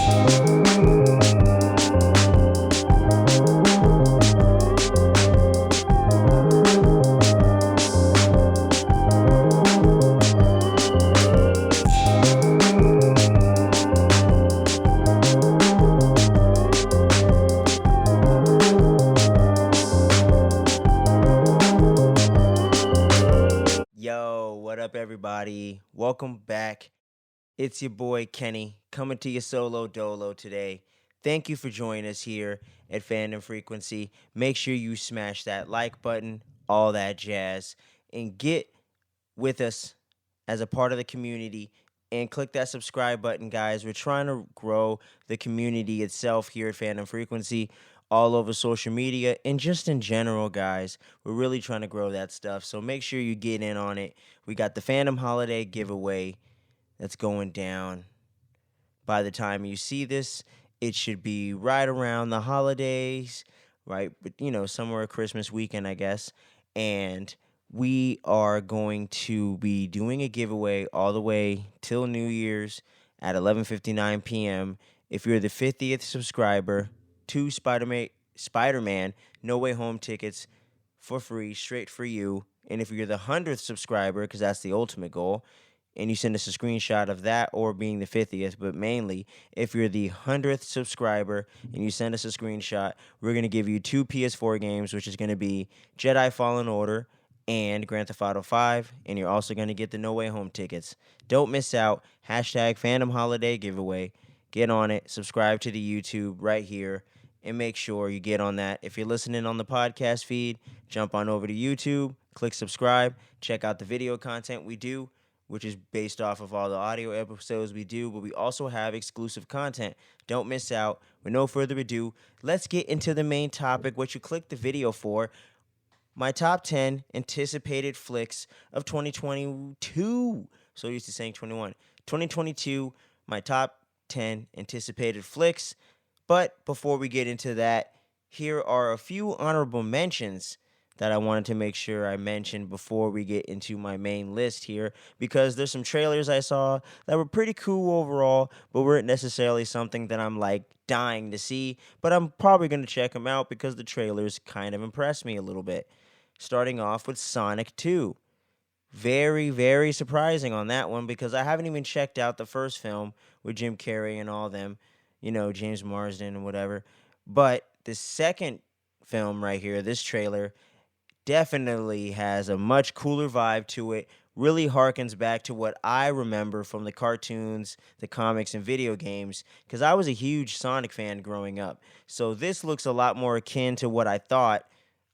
Yo, what up, everybody? Welcome back. It's your boy Kenny coming to you solo dolo today. Thank you for joining us here at Fandom Frequency. Make sure you smash that like button, all that jazz, and get with us as a part of the community and click that subscribe button, guys. We're trying to grow the community itself here at Fandom Frequency all over social media and just in general, guys. We're really trying to grow that stuff. So make sure you get in on it. We got the Fandom Holiday giveaway that's going down. By the time you see this, it should be right around the holidays, right? But somewhere Christmas weekend, I guess. And we are going to be doing a giveaway all the way till New Year's at 11:59 p.m. If you're the 50th subscriber to Spider-Man No Way Home tickets for free, straight for you. And if you're the 100th subscriber, because that's the ultimate goal, and you send us a screenshot of that or being the 50th, but mainly if you're the 100th subscriber and you send us a screenshot, we're going to give you 2 PS4 games, which is going to be Jedi Fallen Order and Grand Theft Auto 5, and you're also going to get the No Way Home tickets. Don't miss out. Hashtag Fandom Holiday giveaway. Get on it. Subscribe to the YouTube right here, and make sure you get on that. If you're listening on the podcast feed, jump on over to YouTube, click subscribe, check out the video content we do, which is based off of all the audio episodes we do, but we also have exclusive content. Don't miss out. With no further ado, let's get into the main topic, what you clicked the video for. My top 10 anticipated flicks of 2022. So used to saying 21. 2022, my top 10 anticipated flicks. But before we get into that, here are a few honorable mentions that I wanted to make sure I mentioned before we get into my main list here, because there's some trailers I saw that were pretty cool overall, but weren't necessarily something that I'm like dying to see, but I'm probably going to check them out because the trailers kind of impressed me a little bit. Starting off with Sonic 2. Very, very surprising on that one because I haven't even checked out the first film with Jim Carrey and all them, James Marsden and whatever. But the second film right here, this trailer, definitely has a much cooler vibe to it. Really harkens back to what I remember from the cartoons, the comics, and video games, because I was a huge Sonic fan growing up. So this looks a lot more akin to what I thought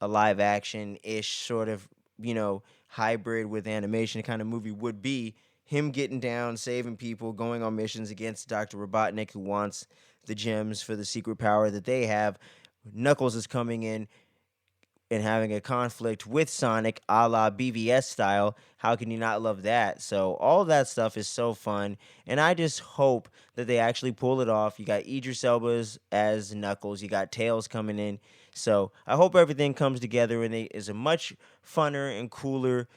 a live action-ish sort of, hybrid with animation kind of movie would be. Him getting down, saving people, going on missions against Dr. Robotnik, who wants the gems for the secret power that they have. Knuckles is coming in and having a conflict with Sonic a la BVS style. How can you not love that? So all of that stuff is so fun, and I just hope that they actually pull it off. You got Idris Elba as Knuckles. You got Tails coming in. So I hope everything comes together and it is a much funner and cooler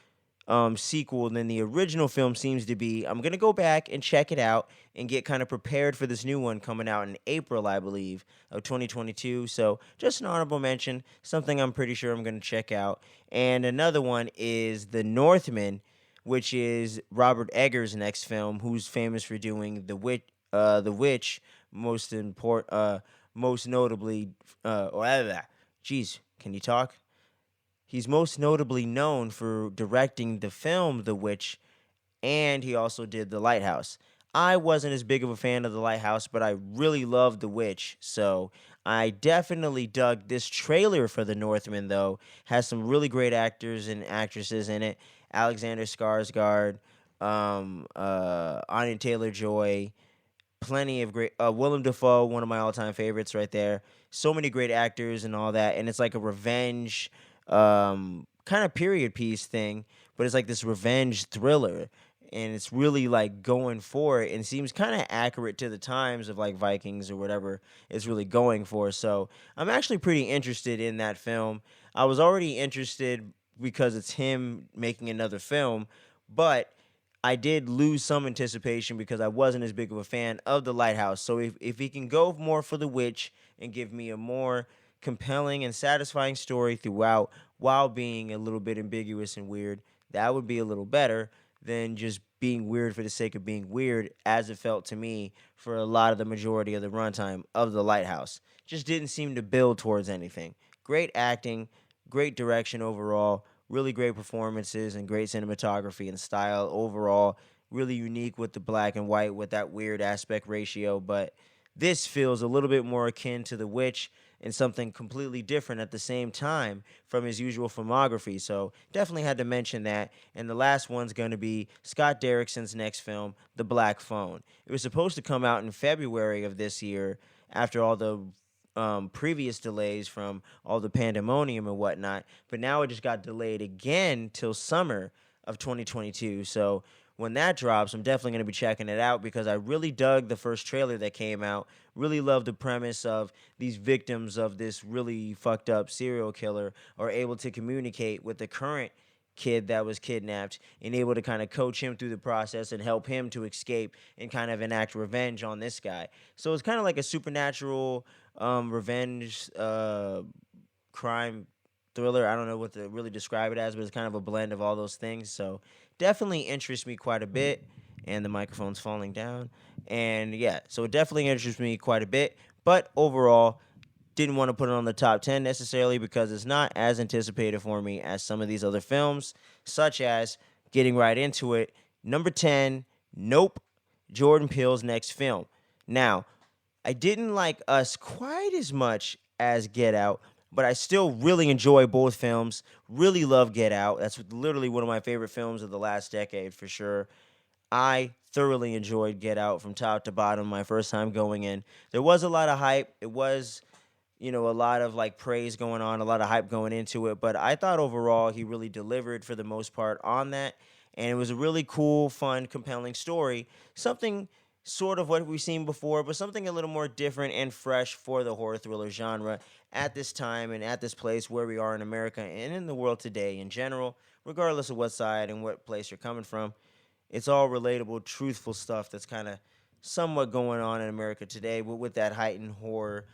sequel than the original film seems to be. I'm going to go back and check it out and get kind of prepared for this new one coming out in April, I believe, of 2022. So just an honorable mention, something I'm pretty sure I'm going to check out. And another one is The Northman, which is Robert Eggers' next film, who's famous for doing The Witch, most notably, geez, can you talk? He's most notably known for directing the film The Witch, and he also did The Lighthouse. I wasn't as big of a fan of The Lighthouse, but I really loved The Witch, so I definitely dug this trailer for The Northman, though. Has some really great actors and actresses in it. Alexander Skarsgård, Anya Taylor-Joy, plenty of great... Willem Dafoe, one of my all-time favorites right there. So many great actors and all that, and it's like a revenge... kind of period piece thing, but it's like this revenge thriller, and it's really like going for it, and it seems kind of accurate to the times of like Vikings or whatever it's really going for. So I'm actually pretty interested in that film. I was already interested because it's him making another film, but I did lose some anticipation because I wasn't as big of a fan of the Lighthouse. So if he can go more for the witch and give me a more compelling and satisfying story throughout while being a little bit ambiguous and weird, that would be a little better than just being weird for the sake of being weird, as it felt to me for a lot of the majority of the runtime of the Lighthouse. Just didn't seem to build towards anything. Great acting, great direction overall, really great performances and great cinematography and style overall. Really unique with the black and white with that weird aspect ratio, but this feels a little bit more akin to The Witch and something completely different at the same time from his usual filmography. So definitely had to mention that. And the last one's going to be Scott Derrickson's next film, The Black Phone. It was supposed to come out in February of this year after all the previous delays from all the pandemonium and whatnot, but now it just got delayed again till summer of 2022. So when that drops, I'm definitely going to be checking it out because I really dug the first trailer that came out. Really loved the premise of these victims of this really fucked up serial killer are able to communicate with the current kid that was kidnapped and able to kind of coach him through the process and help him to escape and kind of enact revenge on this guy. So it's kind of like a supernatural revenge crime thriller. I don't know what to really describe it as, but it's kind of a blend of all those things. So definitely interests me quite a bit. And the microphone's falling down. And yeah, so it definitely interests me quite a bit. But overall, didn't want to put it on the top 10 necessarily because it's not as anticipated for me as some of these other films, such as getting right into it. Number 10, Nope, Jordan Peele's next film. Now, I didn't like Us quite as much as Get Out, but I still really enjoy both films. Really love Get Out. That's literally one of my favorite films of the last decade for sure. I thoroughly enjoyed Get Out from top to bottom my first time going in. There was a lot of hype. It was, a lot of like praise going on, a lot of hype going into it, but I thought overall he really delivered for the most part on that. And it was a really cool, fun, compelling story. Something sort of what we've seen before, but something a little more different and fresh for the horror thriller genre at this time and at this place where we are in America and in the world today in general, regardless of what side and what place you're coming from. It's all relatable, truthful stuff that's kind of somewhat going on in America today, but with that heightened horror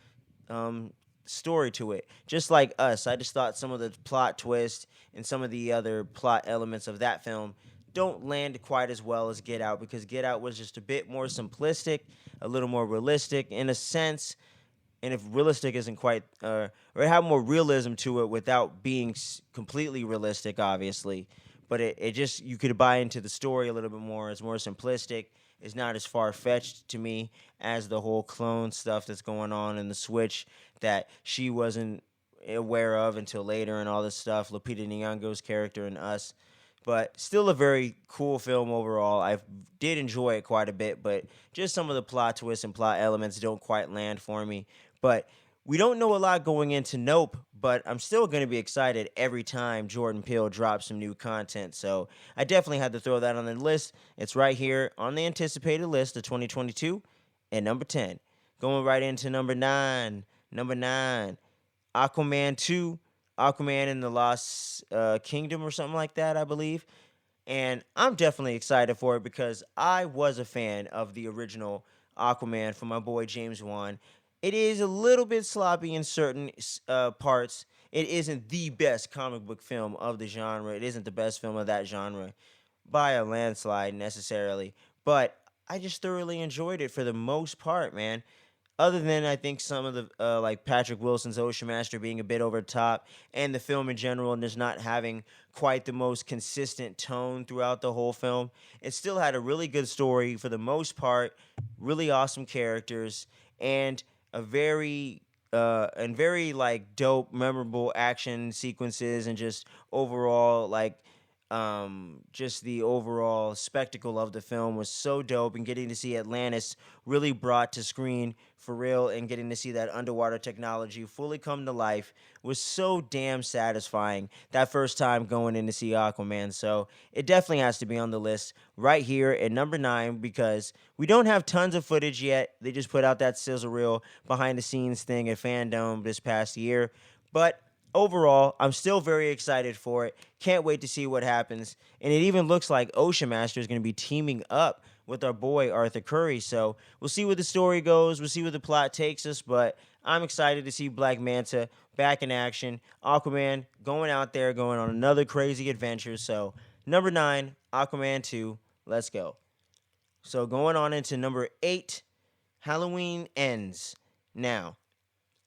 story to it. Just like Us, I just thought some of the plot twist and some of the other plot elements of that film don't land quite as well as Get Out because Get Out was just a bit more simplistic, a little more realistic in a sense. And if realistic isn't quite, or it had more realism to it without being completely realistic, obviously. But it just, you could buy into the story a little bit more. It's more simplistic. It's not as far-fetched to me as the whole clone stuff that's going on in the Switch that she wasn't aware of until later and all this stuff. Lupita Nyong'o's character in Us. But still a very cool film overall. I did enjoy it quite a bit, but just some of the plot twists and plot elements don't quite land for me. But we don't know a lot going into Nope, but I'm still going to be excited every time Jordan Peele drops some new content. So I definitely had to throw that on the list. It's right here on the anticipated list of 2022 at number 10. Going right into number 9. Number 9, Aquaman 2. Aquaman in the Lost Kingdom or something like that, I believe. And I'm definitely excited for it because I was a fan of the original Aquaman from my boy James Wan. It is a little bit sloppy in certain parts. It isn't the best comic book film of the genre. It isn't the best film of that genre by a landslide necessarily. But I just thoroughly enjoyed it for the most part, man. Other than I think some of the like Patrick Wilson's Ocean Master being a bit over the top, and the film in general, and just not having quite the most consistent tone throughout the whole film, it still had a really good story for the most part, really awesome characters, and a very like dope, memorable action sequences, and just overall like just the overall spectacle of the film was so dope, and getting to see Atlantis really brought to screen for real and getting to see that underwater technology fully come to life was so damn satisfying that first time going in to see Aquaman. So it definitely has to be on the list right here at number 9 because we don't have tons of footage yet. They just put out that sizzle reel behind the scenes thing at Fandom this past year, but overall, I'm still very excited for it. Can't wait to see what happens. And it even looks like Ocean Master is going to be teaming up with our boy Arthur Curry. So we'll see where the story goes. We'll see where the plot takes us. But I'm excited to see Black Manta back in action. Aquaman going out there, going on another crazy adventure. So number 9, Aquaman 2. Let's go. So going on into number 8, Halloween Ends. Now,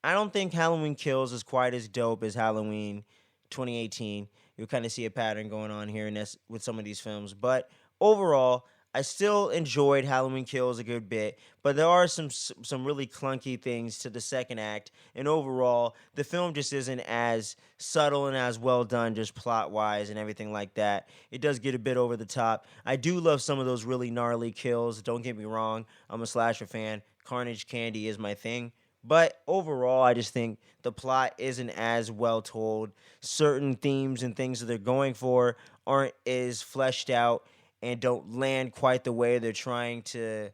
I don't think Halloween Kills is quite as dope as Halloween 2018. You'll kind of see a pattern going on here and this with some of these films. But overall, I still enjoyed Halloween Kills a good bit, but there are some really clunky things to the second act, and overall, the film just isn't as subtle and as well done, just plot wise and everything like that. It does get a bit over the top. I do love some of those really gnarly kills. Don't get me wrong, I'm a slasher fan. Carnage Candy is my thing. But overall, I just think the plot isn't as well told. Certain themes and things that they're going for aren't as fleshed out and don't land quite the way they're trying to,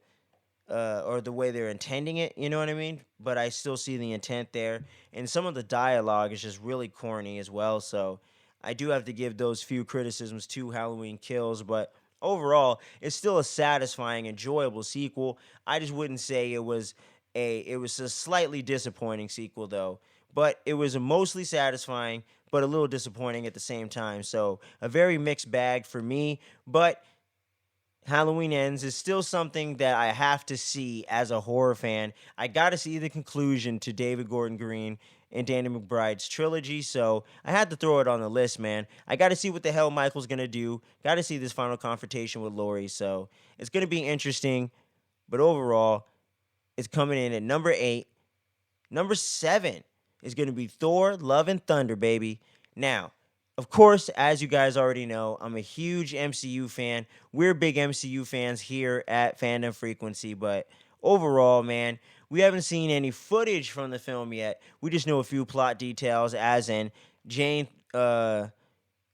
or the way they're intending it. You know what I mean? But I still see the intent there. And some of the dialogue is just really corny as well. So I do have to give those few criticisms to Halloween Kills. But overall, it's still a satisfying, enjoyable sequel. I just wouldn't say it was a slightly disappointing sequel though, but it was a mostly satisfying but a little disappointing at the same time. So a very mixed bag for me, but Halloween Ends is still something that I have to see as a horror fan. I got to see the conclusion to David Gordon Green and Danny McBride's trilogy, so I had to throw it on the list, man. I got to see what the hell Michael's going to do. Got to see this final confrontation with Laurie, so it's going to be interesting, but overall, it's coming in at number 8. Number 7 is going to be Thor, Love and Thunder, baby. Now, of course, as you guys already know, I'm a huge MCU fan. We're big MCU fans here at Fandom Frequency, but overall, man, we haven't seen any footage from the film yet. We just know a few plot details, as in Jane, what's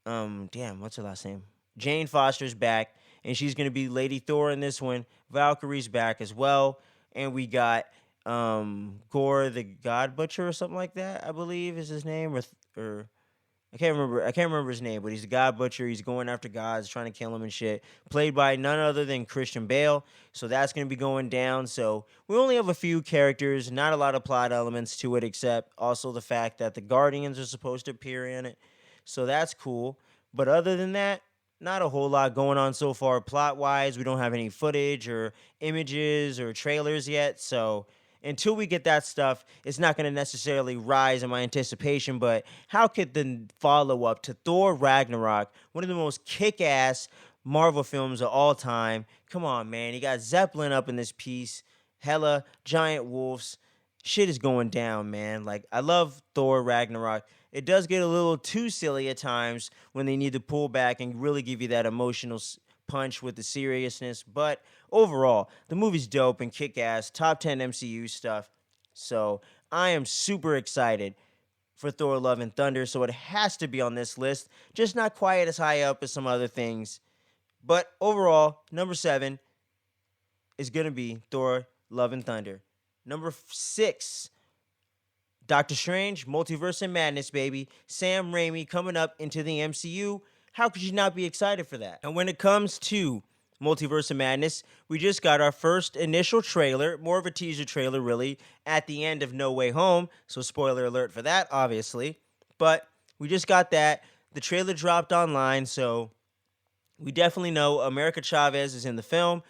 her last name? Jane Foster's back, and she's going to be Lady Thor in this one. Valkyrie's back as well, and we got Gore the God Butcher or something like that, I believe is his name, or I can't remember. I can't remember his name, but he's the God Butcher. He's going after gods, trying to kill him and shit. Played by none other than Christian Bale. So that's going to be going down. So we only have a few characters, not a lot of plot elements to it, except also the fact that the Guardians are supposed to appear in it. So that's cool. But other than that, not a whole lot going on so far plot wise. We don't have any footage or images or trailers yet. So until we get that stuff, it's not going to necessarily rise in my anticipation. But how could the follow up to Thor Ragnarok, one of the most kick ass Marvel films of all time? Come on, man. You got Zeppelin up in this piece, hella giant wolves. Shit is going down, man. Like, I love Thor Ragnarok. It does get a little too silly at times when they need to pull back and really give you that emotional punch with the seriousness, but overall, the movie's dope and kick-ass, top 10 MCU stuff. So I am super excited for Thor Love and Thunder, so it has to be on this list, just not quite as high up as some other things. But overall, number 7 is going to be Thor Love and Thunder. Number 6, Doctor Strange, Multiverse and Madness, baby. Sam Raimi coming up into the MCU. How could you not be excited for that? And when it comes to Multiverse of Madness, we just got our first initial trailer, more of a teaser trailer, really, at the end of No Way Home. So, spoiler alert for that, obviously. But we just got that. The trailer dropped online, so we definitely know America Chavez is in the film.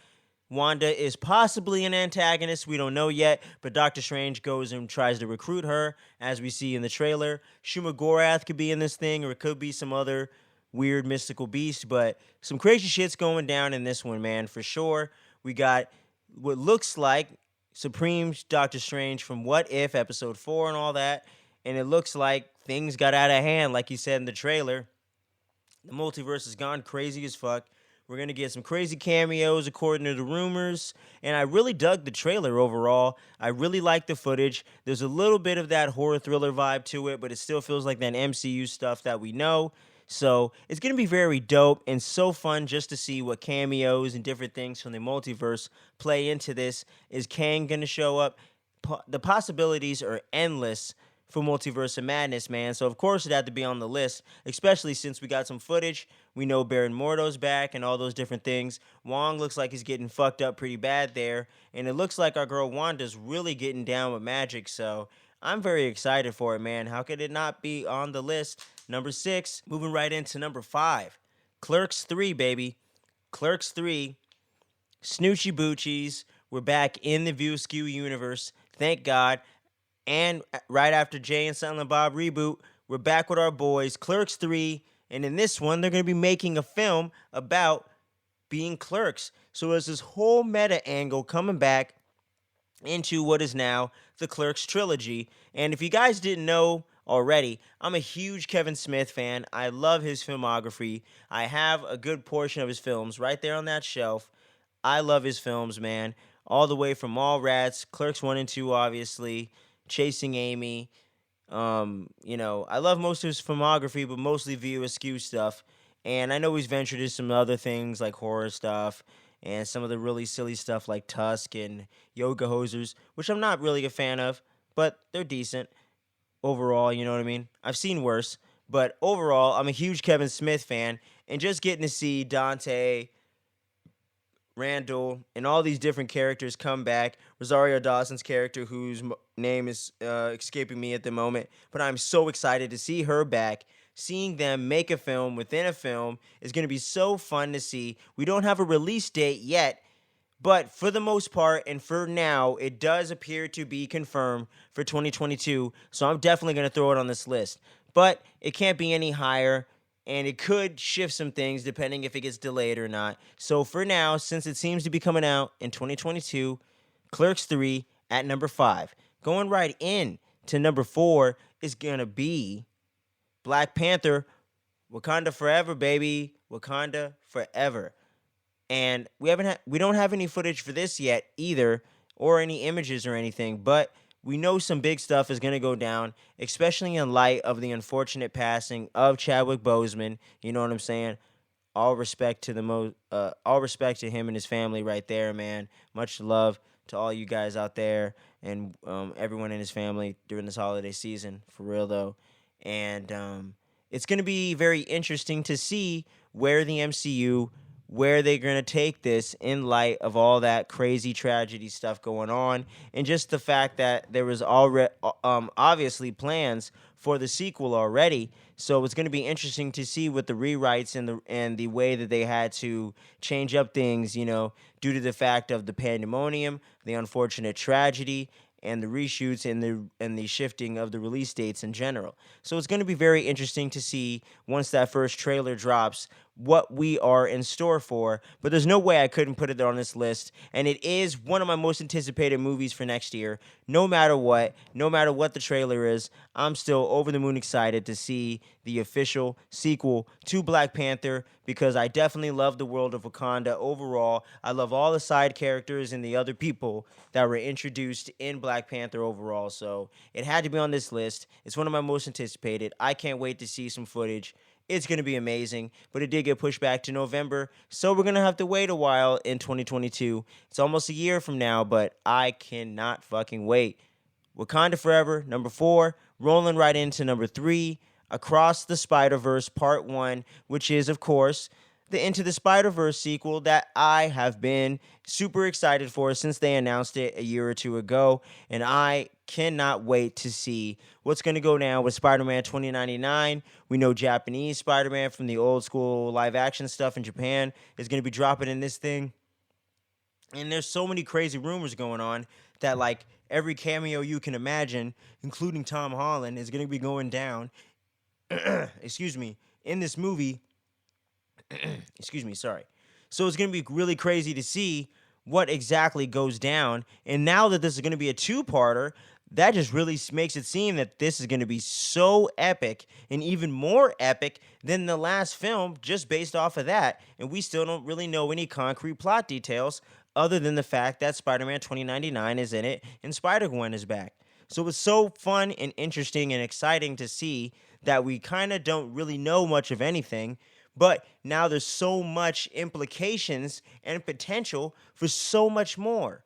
Wanda is possibly an antagonist. We don't know yet, but Doctor Strange goes and tries to recruit her, as we see in the trailer. Shuma Gorath could be in this thing, or it could be some other weird mystical beast, but some crazy shit's going down in this one, man, for sure. We got what looks like Supreme Doctor Strange from What If episode 4 and all that, and it looks like things got out of hand, like he said in the trailer. The multiverse has gone crazy as fuck. We're going to get some crazy cameos according to the rumors, and I really dug the trailer overall. I really like the footage. There's a little bit of that horror thriller vibe to it, but it still feels like that MCU stuff that we know. So it's going to be very dope and so fun just to see what cameos and different things from the multiverse play into this. Is Kang going to show up? The possibilities are endless for Multiverse of Madness, man. So of course it had to be on the list, especially since we got some footage. We know Baron Mordo's back and all those different things. Wong looks like he's getting fucked up pretty bad there, and it looks like our girl Wanda's really getting down with magic. So I'm very excited for it, man. How could it not be on the list? Number 6, moving right into number 5. Clerks 3, baby. Clerks 3. Snoochie Boochies. We're back in the View Askew universe. Thank God. And right after Jay and Silent Bob reboot, we're back with our boys, Clerks 3. And in this one, they're going to be making a film about being clerks. So there's this whole meta angle coming back into what is now the Clerks trilogy. And if you guys didn't know already, I'm a huge Kevin Smith fan. I love his filmography. I have a good portion of his films right there on that shelf. I love his films, man. All the way from Mallrats, Clerks 1 and 2, obviously, Chasing Amy. I love most of his filmography, but mostly View Askew stuff. And I know he's ventured into some other things like horror stuff and some of the really silly stuff like Tusk and Yoga Hosers, which I'm not really a fan of, but they're decent overall, you know what I mean? I've seen worse, but overall, I'm a huge Kevin Smith fan, and just getting to see Dante, Randall, and all these different characters come back. Rosario Dawson's character, whose name is escaping me at the moment, but I'm so excited to see her back. Seeing them make a film within a film is going to be so fun to see. We don't have a release date yet, but for the most part, and for now, it does appear to be confirmed for 2022. So I'm definitely going to throw it on this list. But it can't be any higher, and it could shift some things depending if it gets delayed or not. So for now, since it seems to be coming out in 2022, Clerks 3 at number 5. Going right in to number 4 is going to be Black Panther, Wakanda Forever, baby. Wakanda Forever. And we don't have any footage for this yet either, or any images or anything, but we know some big stuff is going to go down, especially in light of the unfortunate passing of Chadwick Boseman. You know what I'm saying? All respect to all respect to him and his family right there, man. Much love to all you guys out there and everyone in his family during this holiday season, for real though. And it's going to be very interesting to see where the MCU, where they're going to take this in light of all that crazy tragedy stuff going on, and just the fact that there was already obviously plans for the sequel already. So it's going to be interesting to see with the rewrites and the way that they had to change up things, due to the fact of the pandemonium, the unfortunate tragedy, and the reshoots and the shifting of the release dates in general. So it's going to be very interesting to see once that first trailer drops what we are in store for, but there's no way I couldn't put it on this list, and it is one of my most anticipated movies for next year. No matter what the trailer is, I'm still over the moon excited to see the official sequel to Black Panther, because I definitely love the world of Wakanda overall. I love all the side characters and the other people that were introduced in Black Panther overall, so it had to be on this list. It's one of my most anticipated. I can't wait to see some footage. It's going to be amazing, but it did get pushed back to November, so we're going to have to wait a while in 2022. It's almost a year from now, but I cannot fucking wait. Wakanda Forever, number 4, rolling right into number 3, Across the SpiderVerse Part 1, which is, of course, the Into the SpiderVerse sequel that I have been super excited for since they announced it a year or two ago, and I cannot wait to see what's going to go down with Spider-Man 2099. We know Japanese Spider-Man from the old school live action stuff in Japan is going to be dropping in this thing, and there's so many crazy rumors going on that, like, every cameo you can imagine, including Tom Holland, is going to be going down excuse me, in this movie. Excuse me, sorry. So it's going to be really crazy to see what exactly goes down. And now that this is going to be a two-parter, that just really makes it seem that this is going to be so epic and even more epic than the last film just based off of that. And we still don't really know any concrete plot details other than the fact that Spider-Man 2099 is in it and Spider-Gwen is back. So it's so fun and interesting and exciting to see that we kind of don't really know much of anything, but now there's so much implications and potential for so much more.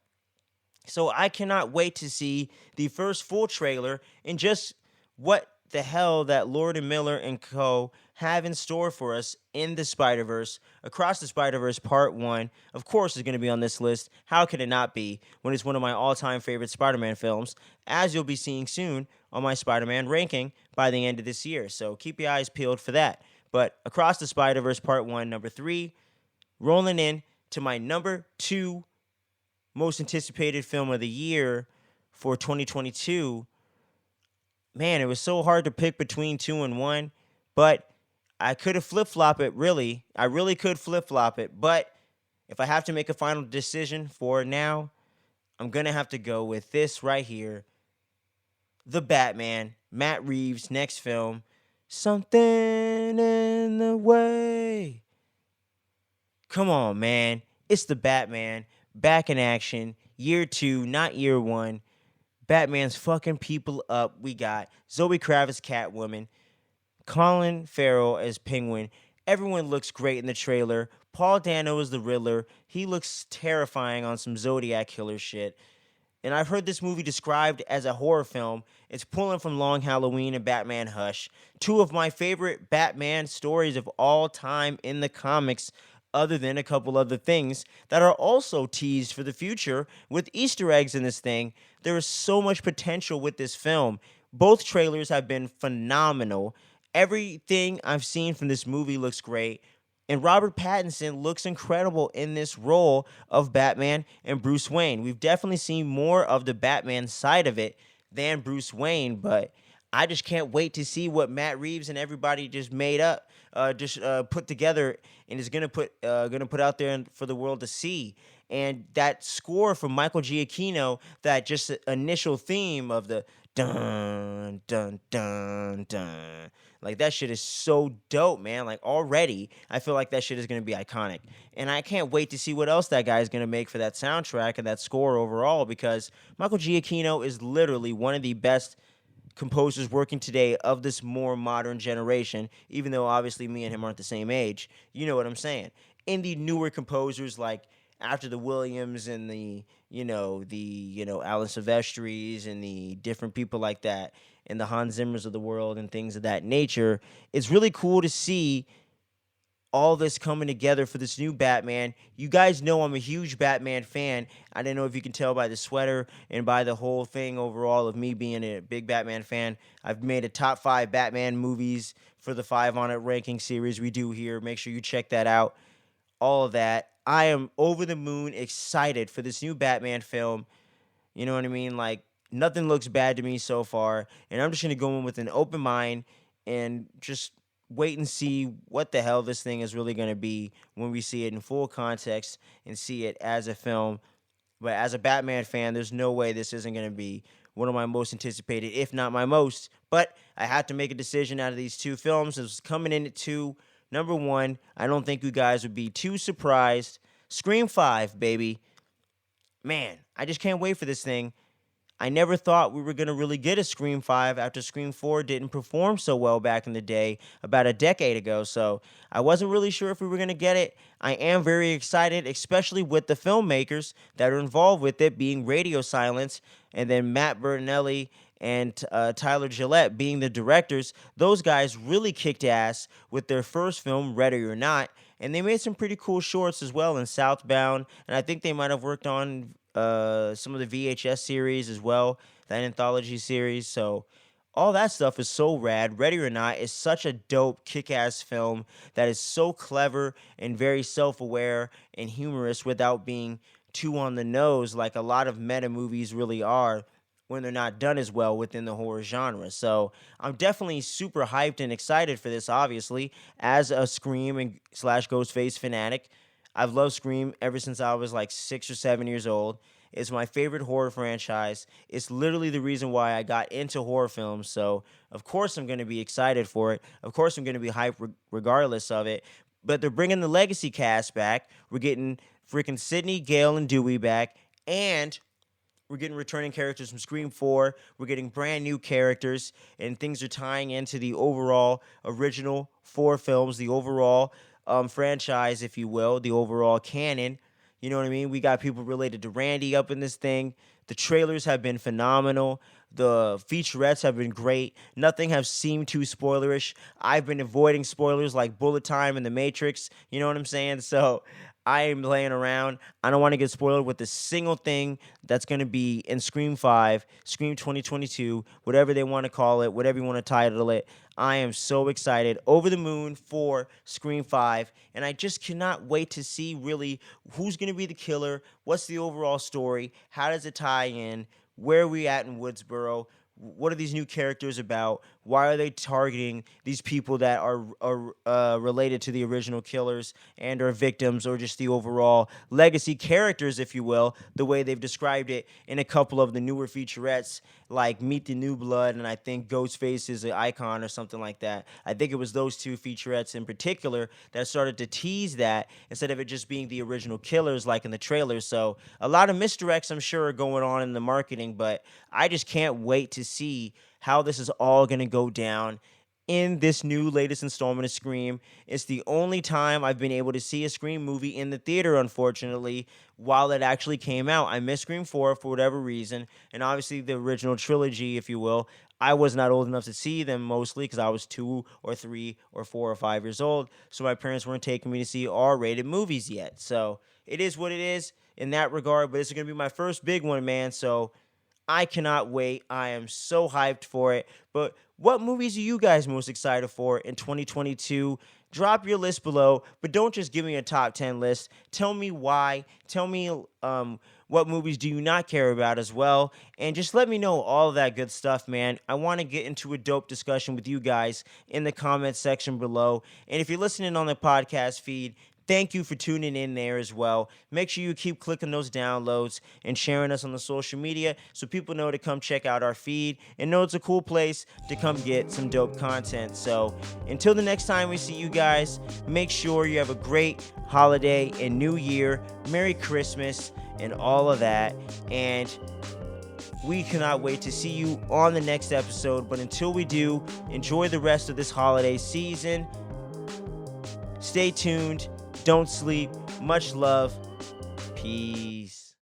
So I cannot wait to see the first full trailer and just what the hell that Lord and Miller and co. have in store for us in the Spider-Verse. Across the Spider-Verse Part 1, of course, is going to be on this list. How could it not be when it's one of my all-time favorite Spider-Man films, as you'll be seeing soon on my Spider-Man ranking by the end of this year. So keep your eyes peeled for that. But Across the Spider-Verse Part 1, number 3, rolling in to my number 2 most anticipated film of the year for 2022. Man, it was so hard to pick between 2 and 1, but I could have flip-flop it, really. I really could flip-flop it, but if I have to make a final decision for now, I'm going to have to go with this right here. The Batman, Matt Reeves' next film, Something in the Way. Come on, man. It's the Batman, back in action, year 2, not year 1. Batman's fucking people up. We got Zoe Kravitz, Catwoman, Colin Farrell as Penguin. Everyone looks great in the trailer. Paul Dano is the Riddler. He looks terrifying on some Zodiac killer shit. And I've heard this movie described as a horror film. It's pulling from Long Halloween and Batman Hush, two of my favorite Batman stories of all time in the comics, other than a couple other things that are also teased for the future with Easter eggs in this thing. There is so much potential with this film. Both trailers have been phenomenal. Everything I've seen from this movie looks great. And Robert Pattinson looks incredible in this role of Batman and Bruce Wayne. We've definitely seen more of the Batman side of it than Bruce Wayne, but I just can't wait to see what Matt Reeves and everybody just made up, put together, and is gonna put out there for the world to see. And that score from Michael Giacchino, that just initial theme of the dun dun dun dun, like that shit is so dope, man. Like already, I feel like that shit is gonna be iconic, and I can't wait to see what else that guy is gonna make for that soundtrack and that score overall. Because Michael Giacchino is literally one of the best composers working today of this more modern generation, even though obviously me and him aren't the same age. You know what I'm saying? In the newer composers, like after the Williams and the Alan Silvestris and the different people like that, and the Hans Zimmers of the world and things of that nature, it's really cool to see all this coming together for this new Batman. You guys know I'm a huge Batman fan. I don't know if you can tell by the sweater and by the whole thing overall of me being a big Batman fan. I've made a top 5 Batman movies for the 5 on It ranking series we do here. Make sure you check that out. All of that. I am over the moon excited for this new Batman film. You know what I mean? Like, nothing looks bad to me so far. And I'm just going to go in with an open mind and just wait and see what the hell this thing is really going to be when we see it in full context and see it as a film. But as a Batman fan, there's no way this isn't going to be one of my most anticipated, if not my most. But I had to make a decision out of these two films. It was coming in at 2. Number 1, I don't think you guys would be too surprised. Scream 5, baby. Man, I just can't wait for this thing. I never thought we were going to really get a Scream 5 after Scream 4 didn't perform so well back in the day, about a decade ago. So I wasn't really sure if we were going to get it. I am very excited, especially with the filmmakers that are involved with it, being Radio Silence, and then Matt Bertinelli and Tyler Gillette being the directors. Those guys really kicked ass with their first film, Ready or Not, and they made some pretty cool shorts as well in Southbound, and I think they might have worked on some of the VHS series as well, that anthology series. So all that stuff is so rad. Ready or Not is such a dope, kick-ass film that is so clever and very self-aware and humorous without being too on the nose like a lot of meta movies really are when they're not done as well within the horror genre. So I'm definitely super hyped and excited for this, obviously, as a Scream and slash Ghostface fanatic. I've loved Scream ever since I was like 6 or 7 years old. It's my favorite horror franchise. It's literally the reason why I got into horror films. So, of course, I'm going to be excited for it. Of course, I'm going to be hyped regardless of it. But they're bringing the legacy cast back. We're getting freaking Sidney, Gale, and Dewey back. And we're getting returning characters from Scream 4. We're getting brand new characters. And things are tying into the overall original 4 films, the overall franchise, if you will, the overall canon. You know what I mean? We got people related to Randy up in this thing. The trailers have been phenomenal. The featurettes have been great. Nothing has seemed too spoilerish. I've been avoiding spoilers like bullet time and the Matrix. You know what I'm saying? So I am laying around. I don't want to get spoiled with a single thing that's going to be in Scream 5, Scream 2022, whatever they want to call it, whatever you want to title it. I am so excited, over the moon for Scream 5, and I just cannot wait to see really who's going to be the killer, what's the overall story, how does it tie in, where are we at in Woodsboro, what are these new characters about, why are they targeting these people that are related to the original killers and are victims, or just the overall legacy characters, if you will, the way they've described it in a couple of the newer featurettes, like Meet the New Blood, and I think Ghostface is an icon or something like that. I think it was those two featurettes in particular that started to tease that instead of it just being the original killers like in the trailers. So a lot of misdirects, I'm sure, are going on in the marketing, but I just can't wait to see how this is all going to go down in this new latest installment of Scream. It's the only time I've been able to see a Scream movie in the theater, unfortunately, while it actually came out. I missed Scream 4 for whatever reason, and obviously the original trilogy, if you will. I was not old enough to see them, mostly because I was 2 or 3 or 4 or 5 years old, so my parents weren't taking me to see R-rated movies yet. So it is what it is in that regard, but it's going to be my first big one, man, so I cannot wait. I am so hyped for it. But what movies are you guys most excited for in 2022? Drop your list below, but don't just give me a top 10 list. Tell me why. Tell me what movies do you not care about as well. And just let me know all of that good stuff, man. I want to get into a dope discussion with you guys in the comments section below. And if you're listening on the podcast feed, thank you for tuning in there as well. Make sure you keep clicking those downloads and sharing us on the social media so people know to come check out our feed and know it's a cool place to come get some dope content. So until the next time we see you guys, make sure you have a great holiday and New Year. Merry Christmas and all of that. And we cannot wait to see you on the next episode. But until we do, enjoy the rest of this holiday season. Stay tuned. Don't sleep. Much love. Peace.